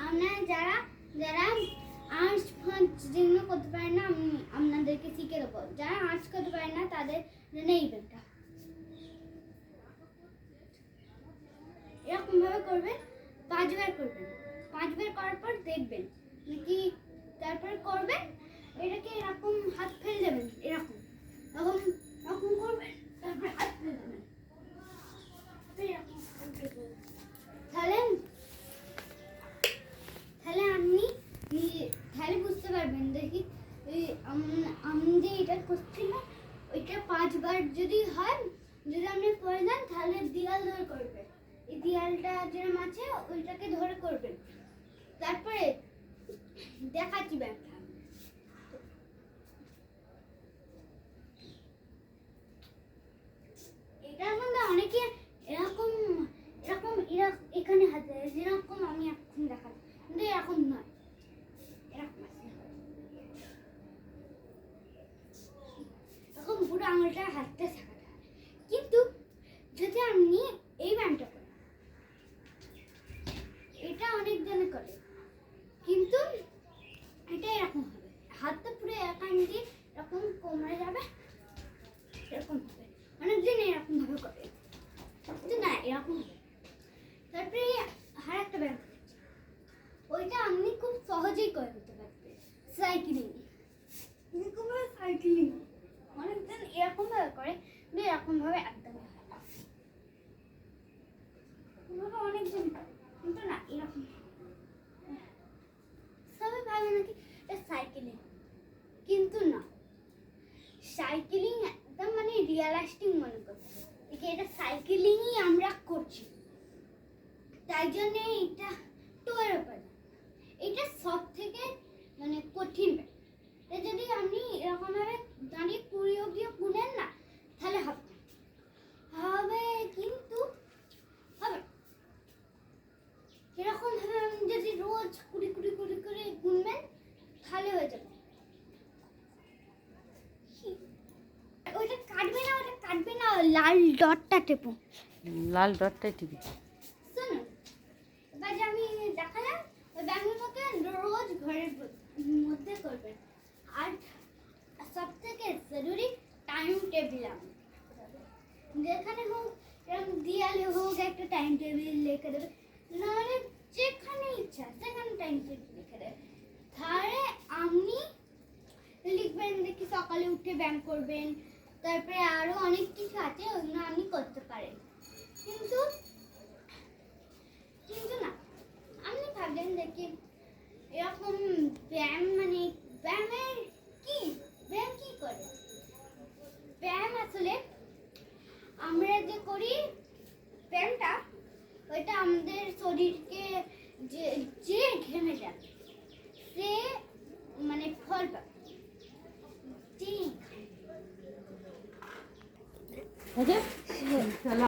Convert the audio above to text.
আপনারা যারা যারা আর্টস ফার্স্ট যেগুলো করতে পারেন না, আমি আপনাদেরকে শিখে দেবো। যারা আর্টস করতে পারেন না তাদের জন্য এই ব্যাগটা এরকমভাবে করবেন, 5 বার করবেন। 5 বার করার পর দেখবেন নাকি, তারপরে করবেন এটাকে এরকম হাত ফেলে দেবেন, এরকম এরকম এরকম করবেন, তারপরে হাত ফেলে দেবেন। তাহলে তাহলে আপনি তাহলে বুঝতে পারবেন। দেখি আমি যে এটা করছি না, ওইটা 5 বার যদি হয়, যদি আপনি করে দেন তাহলে দেয়াল ধরে করবেন। এই দেয়ালটা যেরকম আছে ওইটাকে ধরে করবেন। তারপরে দেখাচ্ছি ব্যাপারটা। এটার মধ্যে অনেকে এরকম এরকম এখানে হাত দেয়, যেরকম আমি এখন দেখাচ্ছি, কিন্তু এরকম নয়, এরকম আছে। এরকম পুরো আঙুলটা হাতটা থাকাটা। কিন্তু যদি আপনি এই ব্যায়ামটা করেন, এটা অনেক জনে করে, কিন্তু এটা এরকম হবে, হাতটা পুরো একান দিয়ে এরকম কোমরে যাবে, এরকম হবে। অনেকজন এরকম ভাবে করে, কিন্তু না এরকম হবে। তারপরে আর একটা ব্যায়াম, ওইটা আপনি খুব সহজেই করে নিতে পারবেন। সাইক্লিং, সাইক্লিং অনেকজন এরকম ভাবে করে, কিন্তু এরকম ভাবে একদমই হয় না। অনেকজন করে, কিন্তু না এরকম। সবাই ভাবে নাকি এটা সাইক্লিং, কিন্তু না, সাইক্লিং একদম মানে রিয়েলিস্টিক মনে করছে এটা সাইক্লিংই আমরা করছি, তাই জন্য এটা টোয়ের উপর। এটা সব থেকে মানে কঠিন। এটা যদি আপনি এরকম ভাবে দাঁড়িয়ে 20 অব্দি গুনেন না, তাহলে হবে হবে, কিন্তু হবে এরকম ভাবে আপনি যদি রোজ 20 করে গুনবেন তাহলে হয়ে যাবে। ওইটা কাটবে না, ওটা কাটবে না, লাল ডটটা টেপো, লাল ডটটাই টিপি। শুনুন, এবার যে আমি দেখালাম ওই ব্যায়ামগুলোকে রোজ ঘরের মধ্যে করবেন। আর সব থেকে জরুরি টাইম টেবিল, যেখানে হোক এরকম দেয়ালে হোক একটা টাইম টেবিল লিখে দেবে, নাহলে যেখানে ইচ্ছা সেখানে টাইম টেবিল লিখে দেবে। তাহলে আপনি লিখবেন দেখি সকালে উঠে ব্যায়াম করবেন, তারপরে আরো অনেক কিছু আছে ওগুলো আপনি করতে পারেন। কিন্তু কিন্তু না, আপনি ভাবলেন দেখি এরকম ব্যায়াম মানে ব্যায়ামের কি, ব্যায়াম কি করে? ব্যায়াম আসলে আমরা যে করি ব্যায়ামটা, ওইটা আমাদের শরীরকে যে ঘেমে যায় সে মানে ফল পাবে। ঠিক আছে।